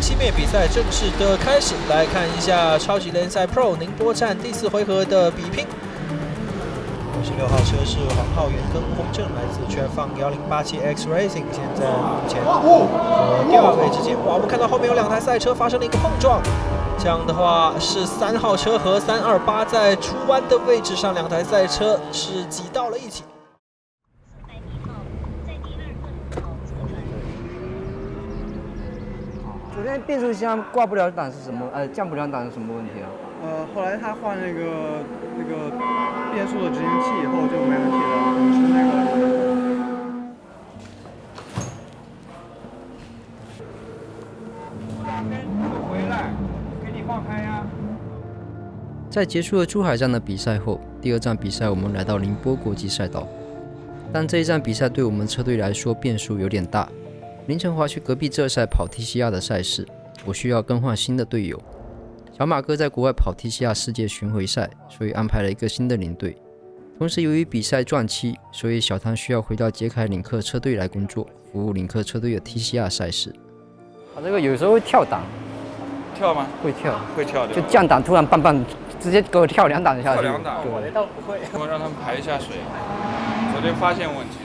7面比赛正式的开始，来看一下超级联赛 Pro 宁波站第4回合的比拼。56号车是黄浩源跟洪正，来自全放1087X Racing， 现在目前和第2位之间，哇，我们看到后面有2台赛车发生了一个碰撞。这样的话是3号车和328在出弯的位置上，2台赛车是挤到了一起。昨天变速箱挂不了档是什么？降不了档是什么问题啊？后来他换那个变速的执行器以后就没问题了，是那个。回来，给你放开呀！在结束了珠海站的比赛后，第2站比赛我们来到宁波国际赛道，但这一站比赛对我们车队来说变数有点大。林晨华去隔壁浙赛跑 TCR 的赛事，我需要更换新的队友。小马哥在国外跑 TCR 世界巡回赛，所以安排了一个新的领队。同时由于比赛撞期，所以小汤需要回到捷凯领克车队来工作，服务领克车队的 TCR 赛事。这个有时候会跳档。跳吗？会跳，会跳的。就降档突然棒，直接给我跳2档下去。跳2档，我倒不会。我让他们排一下水，昨天发现问题了。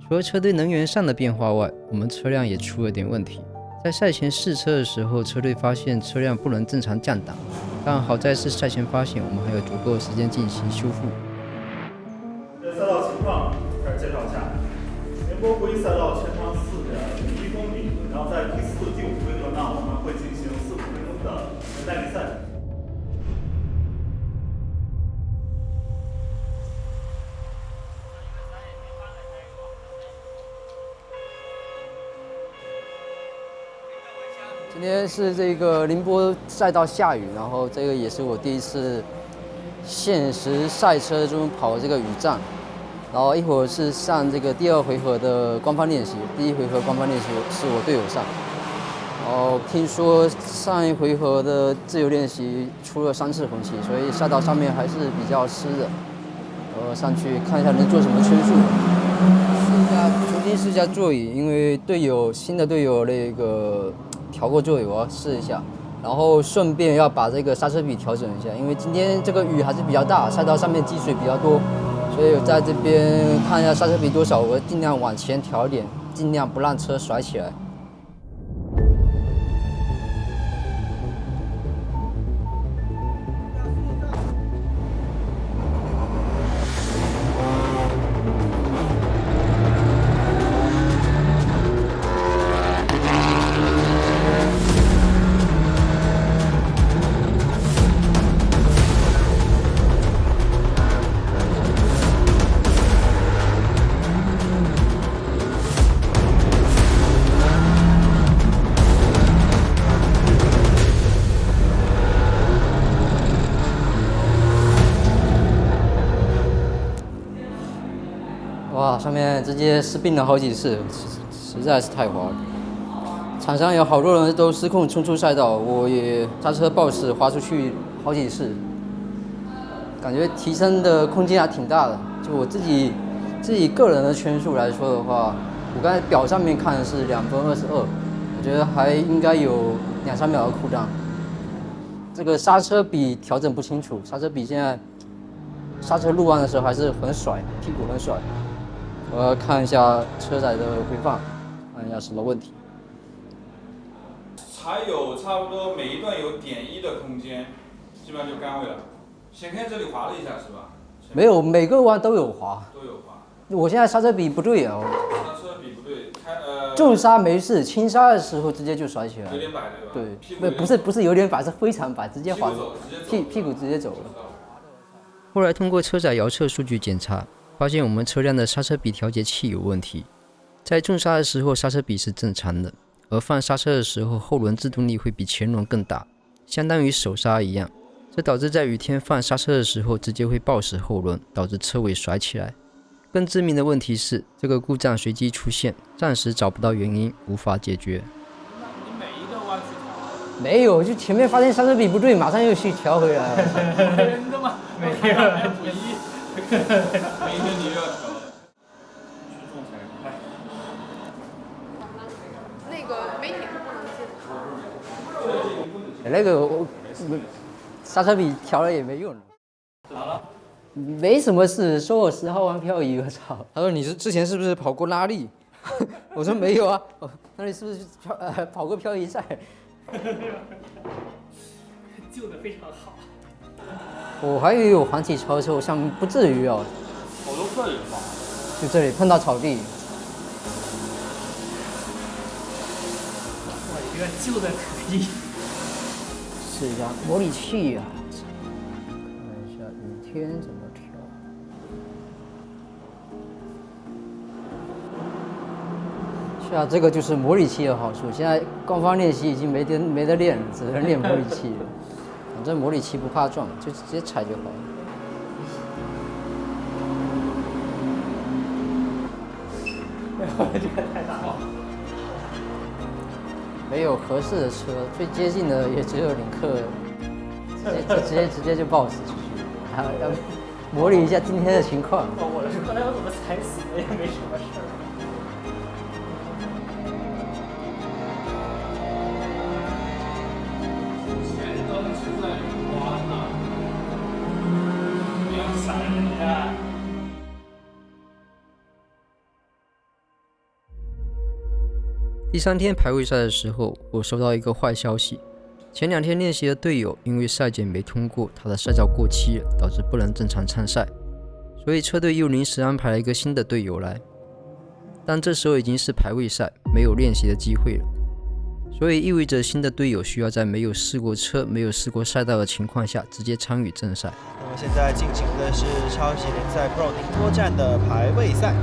除了车队能源上的变化外，我们车辆也出了点问题。在赛前试车的时候，车队发现车辆不能正常降档，但好在是赛前发现，我们还有足够的时间进行修复。赛道情况开始介绍一下。宁波国际赛道全长4.01公里，然后在第4、第5回合呢，我们会进行45分钟的人耐力赛。今天是这个宁波赛道下雨，然后这个也是我第一次现实赛车中跑这个雨战，然后一会儿是上这个第2回合的官方练习，第1回合官方练习是我队友上，然后听说上一回合的自由练习出了3次红旗，所以赛道上面还是比较湿的，上去看一下能做什么圈数，重新试一下座椅，因为新的队友那个调过座椅，我要试一下，然后顺便要把这个刹车比调整一下，因为今天这个雨还是比较大，赛道上面积水比较多，所以我在这边看一下刹车比多少，我尽量往前调一点，尽量不让车甩起来。哇，上面直接失并了好几次，实在是太滑了。场上有好多人都失控冲出赛道，我也刹车抱死滑出去好几次，感觉提升的空间还挺大的。就我自己个人的圈数来说的话，我刚才表上面看的是2分22，我觉得还应该有2、3秒的酷档。这个刹车比调整不清楚，刹车比现在刹车入弯的时候还是很甩，屁股很甩。我要看一下车载的回放，看一下什么问题。才有差不多每一段有0.1的空间，基本上就杆位了。显开这里滑了一下是吧？没有，每个弯都有滑。都有滑。我现在刹车比不对啊。刹车比不对，重刹没事，轻刹的时候直接就甩起来。有点摆对吧？对，不是有点摆，是非常摆，直接滑，屁股直接走了。后来通过车载遥测数据检查，发现我们车辆的刹车比调节器有问题，在重刹的时候刹车比是正常的，而放刹车的时候后轮制动力会比前轮更大，相当于手刹一样，这导致在雨天放刹车的时候直接会抱死后轮，导致车尾甩起来。更致命的问题是，这个故障随机出现，暂时找不到原因，无法解决。你每一个弯去调？没有，就前面发现刹车比不对，马上又去调回来了。真的吗？每个人不一。明天你又要调了。去仲裁，来。那个媒体是不能接那个我刹车皮调了也没用。没什么事，说我10号弯漂移，我操！他说你之前是不是跑过拉力？我说没有啊。那你是不是跑过漂移赛？救的非常好。我还以为有环体超车，我想不至于哦。跑到这里吧。就这里碰到草地。我这个救的可以。试一下模拟器啊，看一下雨天怎么调。是啊，这个就是模拟器的好处。现在官方练习已经没得练了，只能练模拟器了。反正模拟器不怕撞，就直接踩就好了。这个太大了。没有合适的车，最接近的也只有领克，直接就爆死出去。还要模拟一下今天的情况。我说那要怎么踩死的也没什么事儿。前灯是在关呢，不要闪人家。第3天排位赛的时候，我收到一个坏消息。前2天练习的队友因为赛检没通过，他的赛照过期了，导致不能正常参赛，所以车队又临时安排了一个新的队友来。但这时候已经是排位赛，没有练习的机会了，所以意味着新的队友需要在没有试过车、没有试过赛道的情况下直接参与正赛。那么现在进行的是超级联赛 Pro 宁波站的排位赛，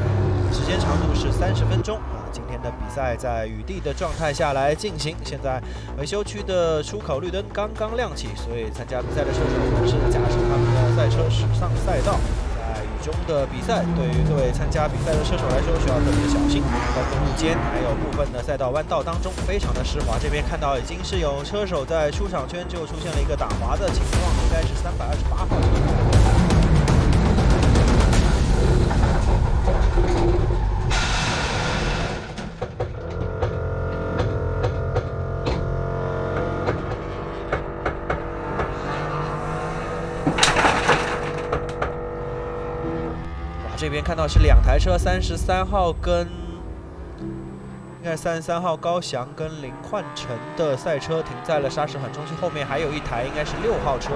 时间长度是30分钟。今天的比赛在雨地的状态下来进行，现在维修区的出口绿灯刚刚亮起，所以参加比赛的车手们是驾驶他们的赛车驶上赛道。在雨中的比赛，对于各位参加比赛的车手来说，需要特别小心，包括路肩还有部分的赛道弯道当中非常的湿滑。这边看到已经是有车手在出场圈就出现了一个打滑的情况，应该是328号车手。这边看到是2台车，33号跟应该33号高翔跟林焕成的赛车停在了砂石缓冲区后面，还有一台应该是6号车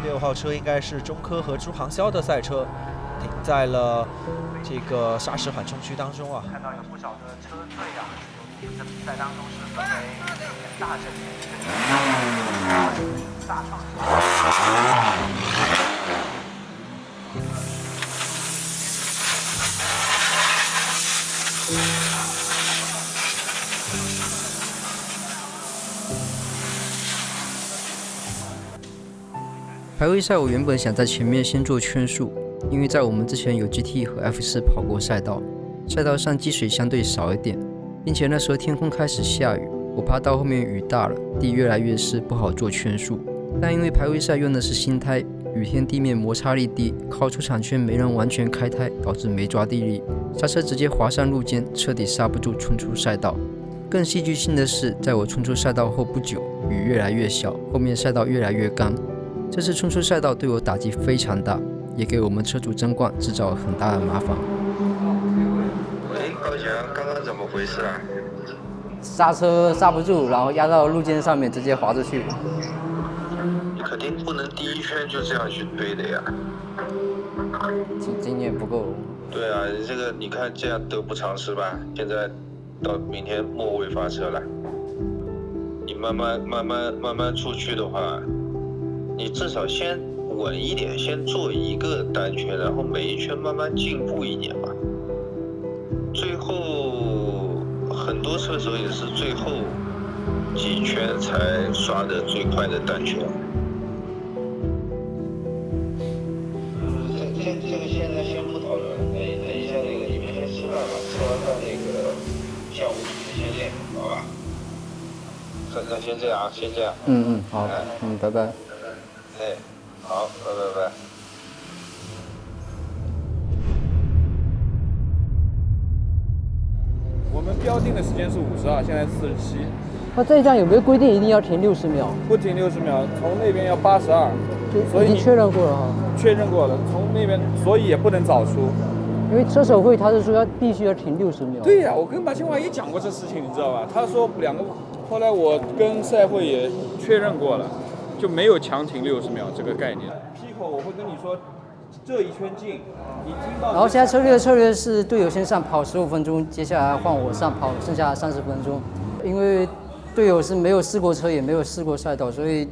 ，6号车应该是中科和朱航霄的赛车，停在了这个砂石缓冲区当中啊。看到有不少的车队啊，由于这比赛当中是分为大阵跟大创。排位赛我原本想在前面先做圈速，因为在我们之前有 GT 和 F4 跑过赛道，赛道上积水相对少一点，并且那时候天空开始下雨，我怕到后面雨大了，地越来越湿，不好做圈速。但因为排位赛用的是新胎，雨天地面摩擦力低，靠出场圈没能完全开胎，导致没抓地力，刹车直接滑上路肩，彻底刹不住冲出赛道。更戏剧性的是，在我冲出赛道后不久，雨越来越小，后面赛道越来越干。这次冲出赛道对我打击非常大，也给我们车主争冠制造了很大的麻烦。喂，高翔，刚刚怎么回事啊？刹车刹不住，然后压到路肩上面，直接滑出去。你肯定不能第一圈就这样去推的呀。经验不够。对啊，这个你看这样得不偿失吧？现在到明天末位发车了，你慢慢出去的话，你至少先稳一点，先做一个单圈，然后每一圈慢慢进步一点吧。最后很多车手也是最后几圈才刷的最快的单圈。这个现在先不讨论，等一下那个你们先吃饭吧，吃完饭那个下午你们先练，好吧？那先这样啊，先这样。好，拜拜。哎，好，拜拜。我们标定的时间是52，现在47。那这一站有没有规定一定要停60秒？不停60秒，从那边要82，所以已经确认过了哈。确认过了，从那边，所以也不能早出。因为车手会他是说必须要停60秒。对呀、我跟马清华也讲过这事情，你知道吧？他说后来我跟赛会也确认过了，就没有强停60秒这个概念。Pico 我会跟你说，这一圈进，你听到。然后现在策略是队友先上跑15分钟，接下来换我上跑剩下30分钟，因为队友是没有试过车，也没有试过赛道，所以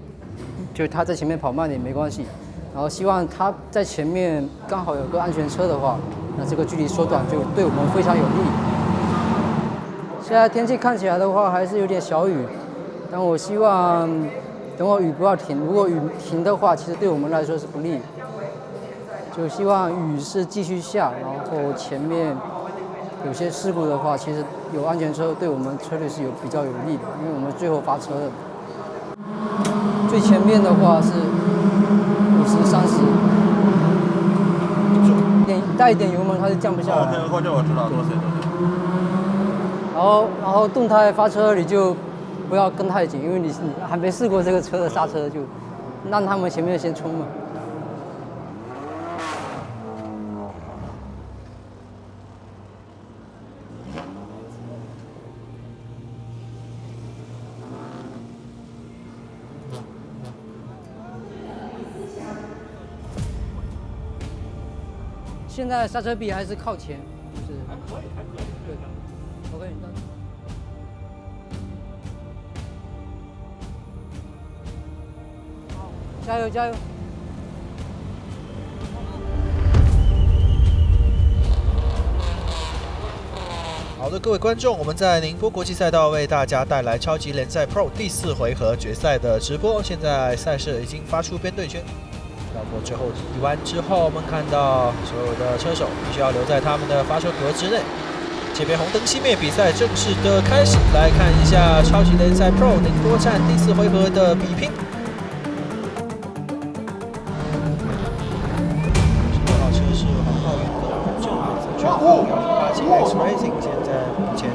就他在前面跑慢点没关系。然后希望他在前面刚好有个安全车的话，那这个距离缩短就对我们非常有利。现在天气看起来的话还是有点小雨，但我希望等会雨不要停。如果雨停的话，其实对我们来说是不利。就希望雨是继续下，然后前面有些事故的话，其实有安全车对我们车队是比较有利的，因为我们最后发车的。最前面的话是50-30，带一点油门它就降不下来。后面我知道多谁。然后动态发车你就不要跟太紧，因为你还没试过这个车的刹车，就让他们前面先冲嘛。现在刹车臂还是靠前，就是还可以，对 ，OK， 加油加油！好的，各位观众，我们在宁波国际赛道为大家带来超级联赛 Pro 第4回合决赛的直播。现在赛事已经发出编队圈。绕过最后一弯之后，我们看到所有的车手必须要留在他们的发车格之内。这边红灯熄灭，比赛正式的开始。来看一下超级联赛 Pro 宁波站第4回合的比拼。16号车是黄浩源跟洪正来自全国108GX Racing， 现在目前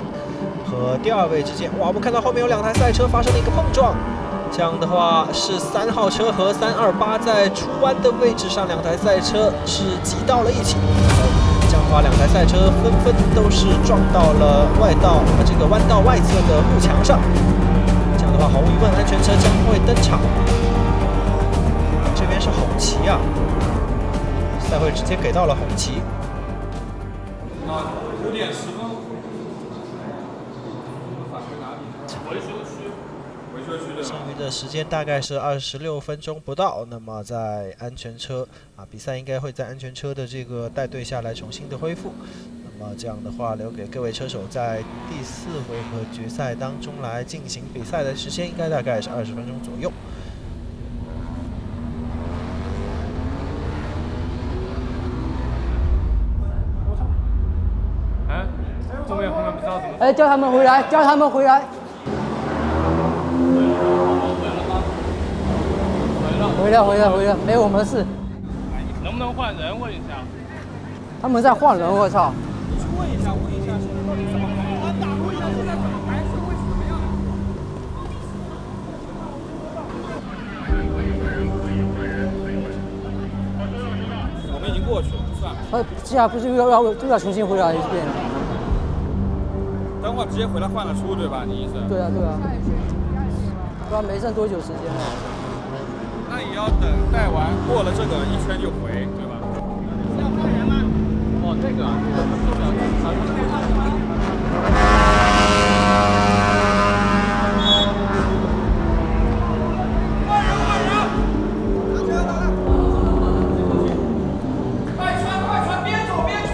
和第2位之间，哇，我们看到后面有2台赛车发生了一个碰撞。这样的话是3号车和328在出弯的位置上，2台赛车是挤到了一起。这样的话，2台赛车纷纷都是撞到了这个弯道外侧的护墙上。这样的话，毫无疑问，安全车将会登场。这边是红旗啊，赛会直接给到了红旗。那5点10分，返回哪里？回修区。剩余的时间大概是26分钟不到。那么在安全车比赛应该会在安全车的这个带队下来重新的恢复。那么这样的话，留给各位车手在第4回合决赛当中来进行比赛的时间，应该大概是20分钟左右。后面不知道怎么。哎，叫他们回来，叫他们回来。回来，没我们事。能不能换人？问一下。他们在换人，我操！你去问一下，到底怎么打过一下，现在怎么排是会怎么样？我们已经过去了，算了。现在不是又要重新回来一遍？等会儿直接回来换了出，对吧？你意思？对啊。不然没剩多久时间了。那也要等待完过了这个1圈就回，对吧？要换人吗？哦，这个快穿，边走边穿。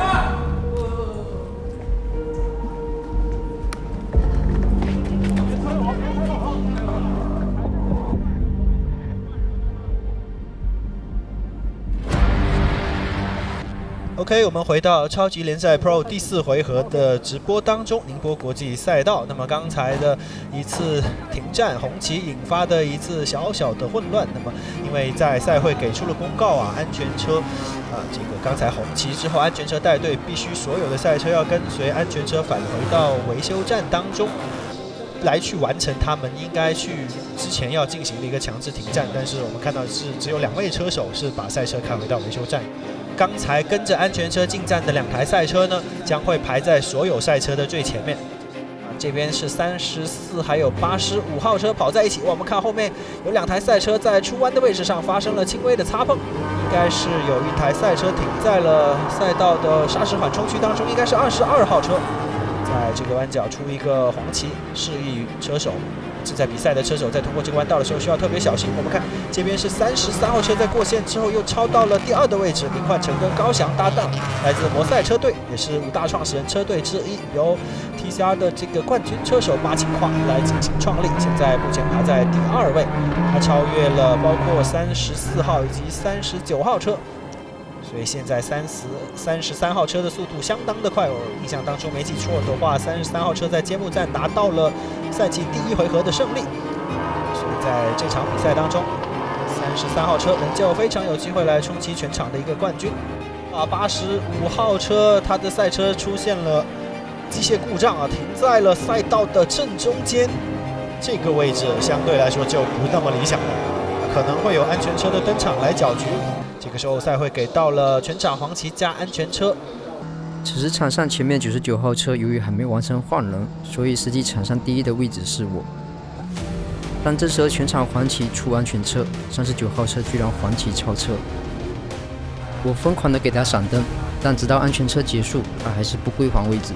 OK， OK， 我们回到超级联赛 Pro 第4回合的直播当中，宁波国际赛道。那么刚才的一次停战，红旗引发的一次小小的混乱。那么因为在赛会给出了公告啊，安全车这个刚才红旗之后，安全车带队必须所有的赛车要跟随安全车返回到维修站当中。来去完成他们应该去之前要进行的一个强制停战，但是我们看到是只有2位车手是把赛车开回到维修站。刚才跟着安全车进站的2台赛车呢，将会排在所有赛车的最前面。这边是34还有85号车跑在一起，我们看后面有2台赛车在出弯的位置上发生了轻微的擦碰，应该是有一台赛车停在了赛道的砂石缓冲区当中，应该是22号车。在这个弯角出一个黄旗，示意车手正在比赛的车手在通过这个弯道的时候需要特别小心。我们看这边是33号车在过线之后又超到了第2的位置，林焕成跟高翔搭档，来自摩赛车队，也是5大创始人车队之一，由 TCR 的这个冠军车手马锦华来进行创立，现在目前排在第2位，他超越了包括34号以及39号车。所以现在33号车的速度相当的快，我印象当中没记错的话，33号车在揭幕战拿到了赛季第1回合的胜利。所以在这场比赛当中，33号车仍旧非常有机会来冲击全场的一个冠军。85号车他的赛车出现了机械故障停在了赛道的正中间，这个位置相对来说就不那么理想了，可能会有安全车的登场来搅局。这个时候赛会给到了全场黄旗加安全车。此时场上前面99号车由于还没完成换人，所以实际场上第1的位置是我。但这时候全场黄旗出安全车，39号车居然黄旗超车，我疯狂的给他闪灯，但直到安全车结束，他还是不归还位置。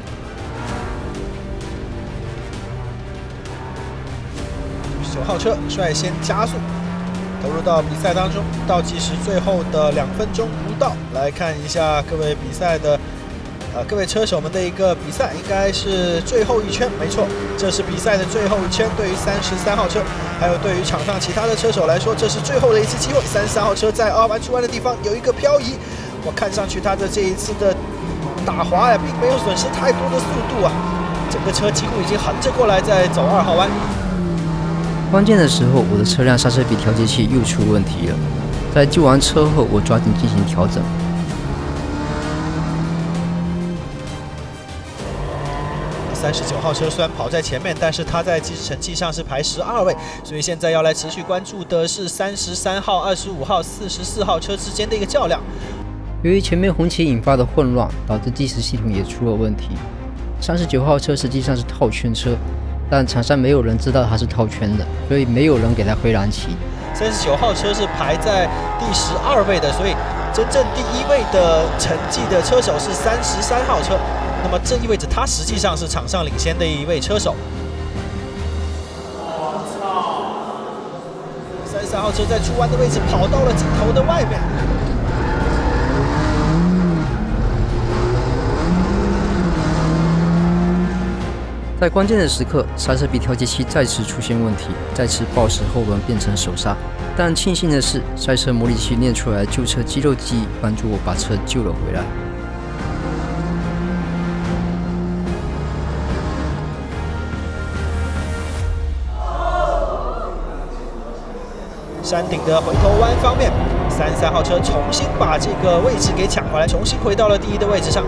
9号车率先加速投入到比赛当中，倒计时最后的2分钟不到，来看一下各位比赛的各位车手们的一个比赛，应该是最后一圈，没错，这是比赛的最后一圈。对于33号车，还有对于场上其他的车手来说，这是最后的一次机会。33号车在弯出弯的地方有一个漂移，我看上去他的这一次的打滑并没有损失太多的速度啊，整个车几乎已经横着过来在走2号弯。关键的时候，我的车辆刹车比调节器又出问题了。在救完车后，我抓紧进行调整。39号车虽然跑在前面，但是他在计时成绩上是排12位，所以现在要来持续关注的是33号、25号、44号车之间的一个较量。由于前面红旗引发的混乱，导致计时系统也出了问题。39号车实际上是套圈车，但场上没有人知道他是套圈的，所以没有人给他挥蓝旗。39号车是排在第12位的，所以真正第1位的成绩的车手是33号车，那么这意味着他实际上是场上领先的一位车手。33号车在出弯的位置跑到了镜头的外面。在关键的时刻，刹车比调节器再次出现问题，再次抱持后轮变成手刹。但庆幸的是，赛车模拟器练出来的旧车肌肉记忆，帮助我把车救了回来。山顶的回头弯方面，33号车重新把这个位置给抢回来，重新回到了第1的位置上。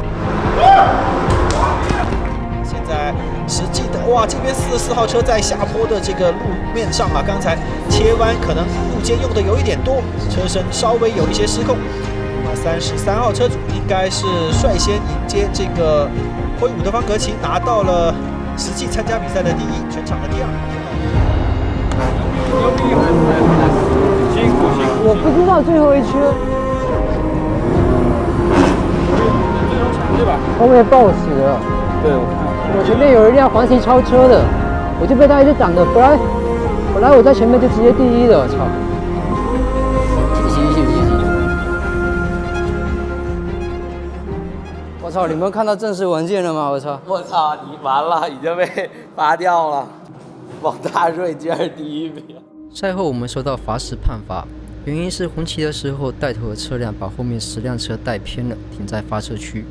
现在实际的这边44号车在下坡的这个路面上刚才切弯可能路肩用的有一点多，车身稍微有一些失控。33号车主应该是率先迎接这个挥舞的方格旗，拿到了实际参加比赛的第1，全场的第2。辛苦。我不知道最后一圈。对吧？后面爆死了。对，我看。我前面有一辆黄旗超车的，我就被他一直挡着。本来我在前面就直接第1的，我操！我操！你们看到正式文件了吗？我操！我操！你完了，已经被罚掉了。王大瑞居然是第1名。赛后我们收到罚时判罚，原因是红旗的时候，带头的车辆把后面10辆车带偏了，停在发车区，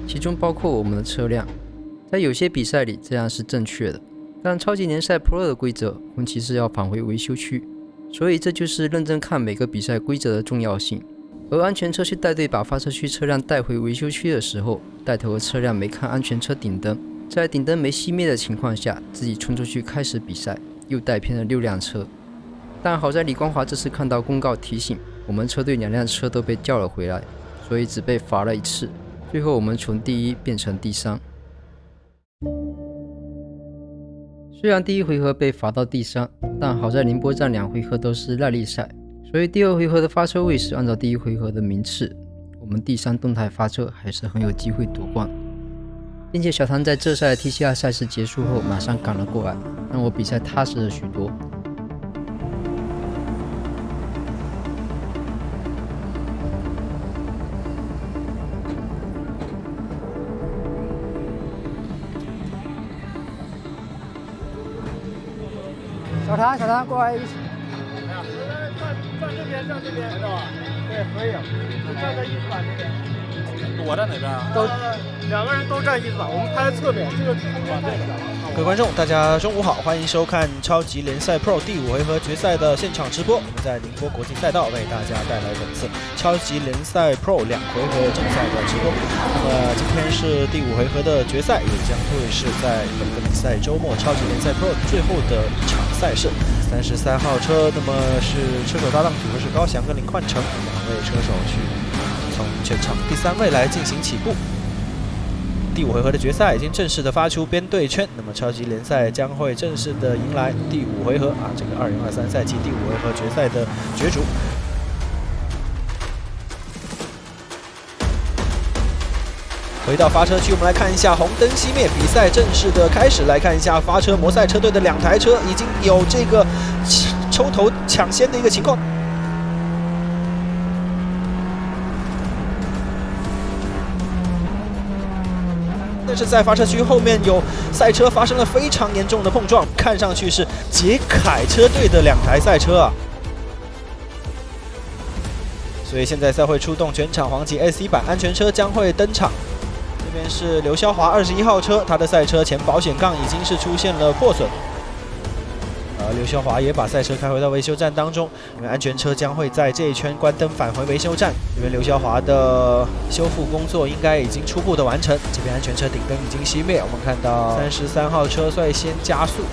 其中包括我们的车辆。在有些比赛里，这样是正确的，但超级联赛 Pro 的规则，红旗是要返回维修区，所以这就是认真看每个比赛规则的重要性。而安全车去带队把发车区车辆带回维修区的时候，带头的车辆没看安全车顶灯，在顶灯没熄灭的情况下，自己冲出去开始比赛，又带偏了6辆车。但好在李光华这次看到公告提醒，我们车队2辆车都被叫了回来，所以只被罚了1次。最后我们从第1变成第3。虽然第1回合被罚到第3，但好在宁波站2回合都是耐力赛，所以第2回合的发车位是按照第1回合的名次，我们第3动态发车还是很有机会夺冠。并且小唐在这赛 TCR 赛事结束后马上赶了过来，让我比赛踏实了许多。小唐过来一起。站这边，知道吧？对，可以。站在翼子板这边。我站哪边啊？都2个人都站翼子板，我们拍侧面，这个往这个。各位观众，大家中午好，欢迎收看超级联赛 Pro 第5回合决赛的现场直播。我们在宁波国际赛道为大家带来本次超级联赛 Pro 2回合正赛的直播。那么今天是第5回合的决赛，也将会是在本个比赛周末超级联赛 Pro 最后的一场赛事。33号车，那么是车手搭档组合是高翔跟林焕成2位车手去从全场第3位来进行起步。第5回合的决赛已经正式的发出编队圈，那么超级联赛将会正式的迎来第5回合这个2023赛季第5回合决赛的角逐。回到发车区，我们来看一下红灯熄灭，比赛正式的开始。来看一下发车摩赛车队的2台车已经有这个抽头抢先的一个情况。但是在发车区后面有赛车发生了非常严重的碰撞，看上去是捷凯车队的2台赛车啊。所以现在赛会出动全场黄级 S1 版安全车将会登场。这边是刘霄华21号车，他的赛车前保险杠已经是出现了破损。刘霄华也把赛车开回到维修站当中，因为安全车将会在这一圈关灯返回维修站。这边刘霄华的修复工作应该已经初步的完成，这边安全车顶灯已经熄灭。我们看到33号车率先加速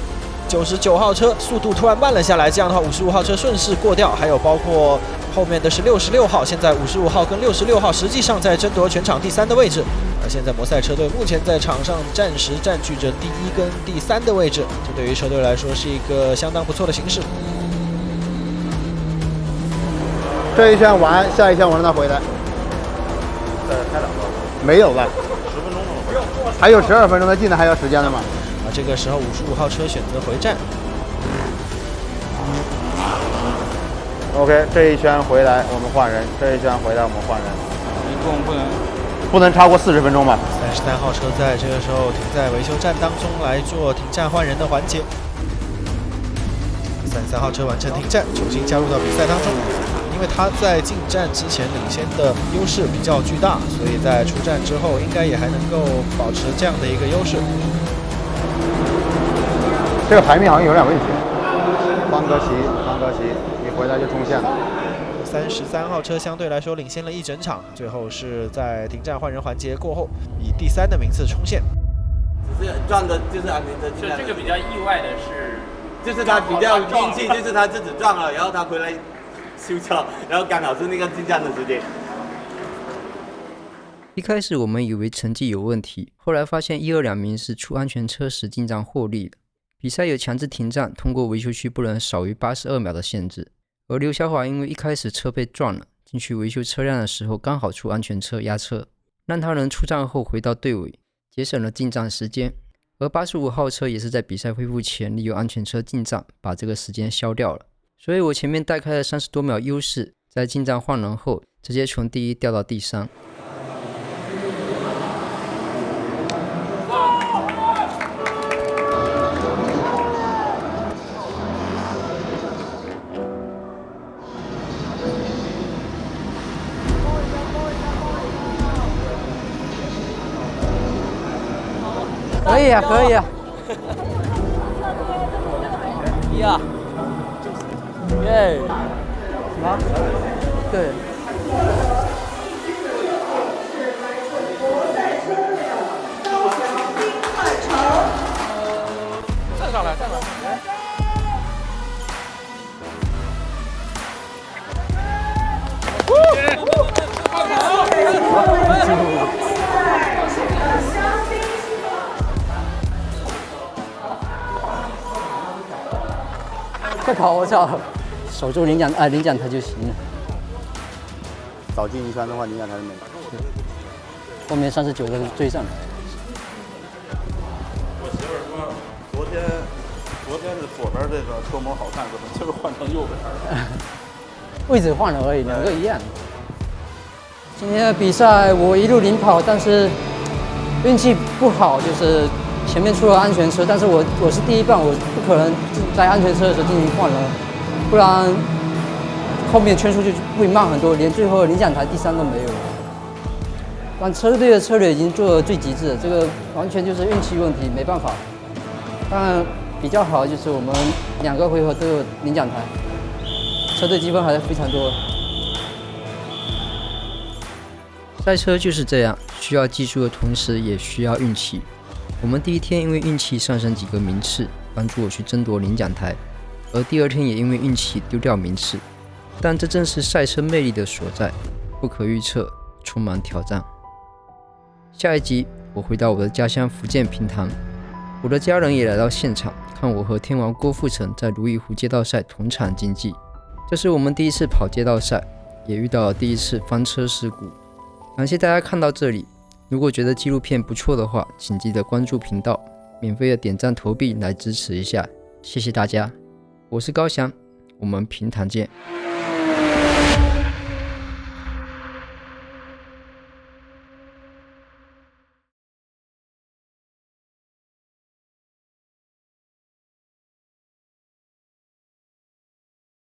，99号车速度突然慢了下来，这样的话55号车顺势过掉，还有包括后面的是66号，现在55号跟66号实际上在争夺全场第3的位置。而现在摩赛车队目前在场上暂时占据着第1跟第3的位置，这对于车队来说是一个相当不错的形势。这一圈完，下一圈我让他回来。再开2个？没有了，10分钟了。还有12分钟，他进来还要时间的嘛？这个时候55号车选择回站。OK， 这一圈回来我们换人，这一圈回来我们换人。一共不能超过40分钟吧？33号车在这个时候停在维修站当中来做停站换人的环节。33号车完成停站，重新加入到比赛当中。因为他在进站之前领先的优势比较巨大，所以在出站之后应该也还能够保持这样的一个优势。这个排名好像有点问题。方格奇，你回来就冲线了。33号车相对来说领先了一整场，最后是在停站换人环节过后，以第3的名次冲线。只是撞的就是安全车。这个比较意外的是，就是他比较运气，就是他自己撞了，然后他回来修车，然后刚好是那个进站的时间。一开始我们以为成绩有问题，后来发现1、2名是出安全车时进站获利的。比赛有强制停站，通过维修区不能少于82秒的限制。而刘小华因为一开始车被撞了，进去维修车辆的时候刚好出安全车压车，让他能出站后回到队尾，节省了进站时间。而85号车也是在比赛恢复前利用安全车进站，把这个时间消掉了。所以我前面带开了30多秒优势，在进站换人后，直接从第1掉到第3。可以啊，可以啊。呀，耶，什么？对。站上来，站上来。快跑！我操，守住领奖台就行了。早进一圈的话，领奖台是没。后面39个追上来。我媳妇儿说，昨天是左边这个车模好看，怎么今儿换成右边了？位置换了而已，两个一样。今天的比赛我一路领跑，但是运气不好，就是前面出了安全车，但是我是第一棒，我不可能在安全车的时候进行换了，不然后面圈数就会慢很多，连最后领奖台第3都没有。但车队的策略已经做得最极致了，这个完全就是运气问题，没办法。但比较好就是我们2个回合都有领奖台，车队积分还是非常多。赛车就是这样，需要技术的同时也需要运气。我们第一天因为运气上升几个名次，帮助我去争夺领奖台，而第2天也因为运气丢掉名次。但这正是赛车魅力的所在，不可预测，充满挑战。下一集我回到我的家乡福建平潭，我的家人也来到现场，看我和天王郭富城在如意湖街道赛同场竞技。这是我们第一次跑街道赛，也遇到了第一次翻车事故。感谢大家看到这里，如果觉得纪录片不错的话，请记得关注频道，免费的点赞投币来支持一下，谢谢大家。我是高翔，我们平潭见。